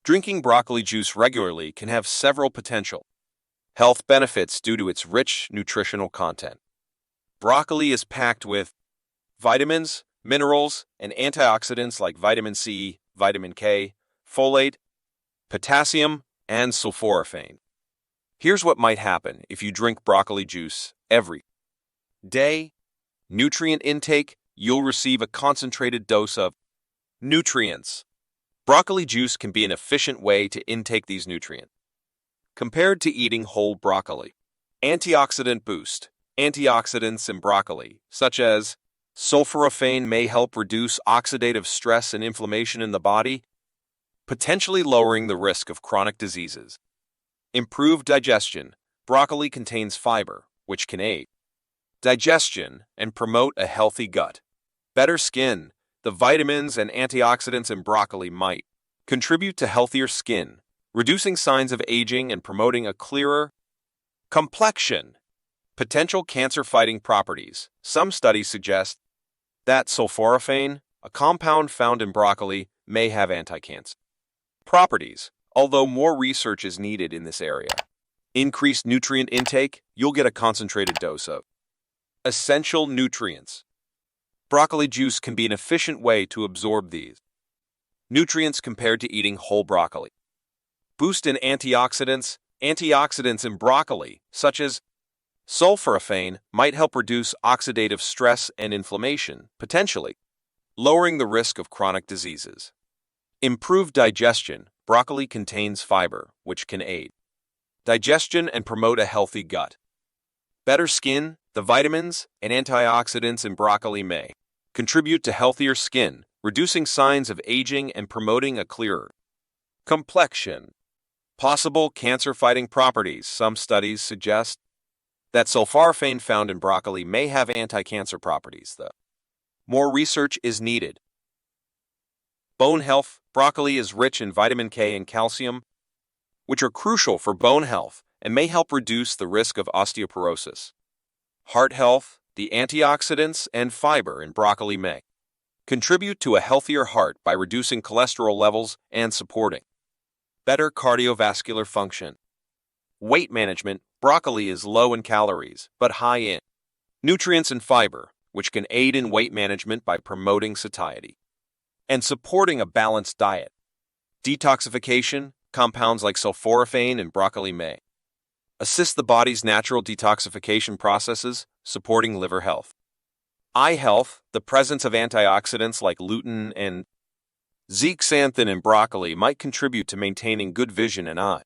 Drinking broccoli juice regularly can have several potential health benefits due to its rich nutritional content. Broccoli is packed with vitamins, minerals, and antioxidants like vitamin C, vitamin K, folate, potassium, and sulforaphane. Here's what might happen if you drink broccoli juice every day. Nutrient intake: you'll receive a concentrated dose of nutrients. Broccoli juice can be an efficient way to intake these nutrients. Compared to eating whole broccoli. Antioxidant boost: antioxidants in broccoli, such as sulforaphane, may help reduce oxidative stress and inflammation in the body, potentially lowering the risk of chronic diseases. Improved digestion: broccoli contains fiber, which can aid digestion and promote a healthy gut. Better skin: the vitamins and antioxidants in broccoli might contribute to healthier skin, reducing signs of aging and promoting a clearer complexion. Potential cancer-fighting properties: some studies suggest that sulforaphane, a compound found in broccoli, may have anti-cancer properties, although more research is needed in this area. Increased nutrient intake: you'll get a concentrated dose of essential nutrients. Broccoli juice can be an efficient way to absorb these nutrients compared to eating whole broccoli. Boost in antioxidants: antioxidants in broccoli, such as sulforaphane, might help reduce oxidative stress and inflammation, potentially lowering the risk of chronic diseases. Improved digestion: broccoli contains fiber, which can aid digestion and promote a healthy gut. Better skin: the vitamins and antioxidants in broccoli may contribute to healthier skin, reducing signs of aging and promoting a clearer complexion. Possible cancer-fighting properties: some studies suggest that sulforaphane found in broccoli may have anti-cancer properties, though more research is needed. Bone health: broccoli is rich in vitamin K and calcium, which are crucial for bone health and may help reduce the risk of osteoporosis. Heart health: the antioxidants and fiber in broccoli may contribute to a healthier heart by reducing cholesterol levels and supporting better cardiovascular function. Weight management: broccoli is low in calories but high in nutrients and fiber, which can aid in weight management by promoting satiety and supporting a balanced diet. Detoxification: compounds like sulforaphane in broccoli may assist the body's natural detoxification processes, supporting liver health. Eye health: the presence of antioxidants like lutein and zeaxanthin in broccoli might contribute to maintaining good vision and eye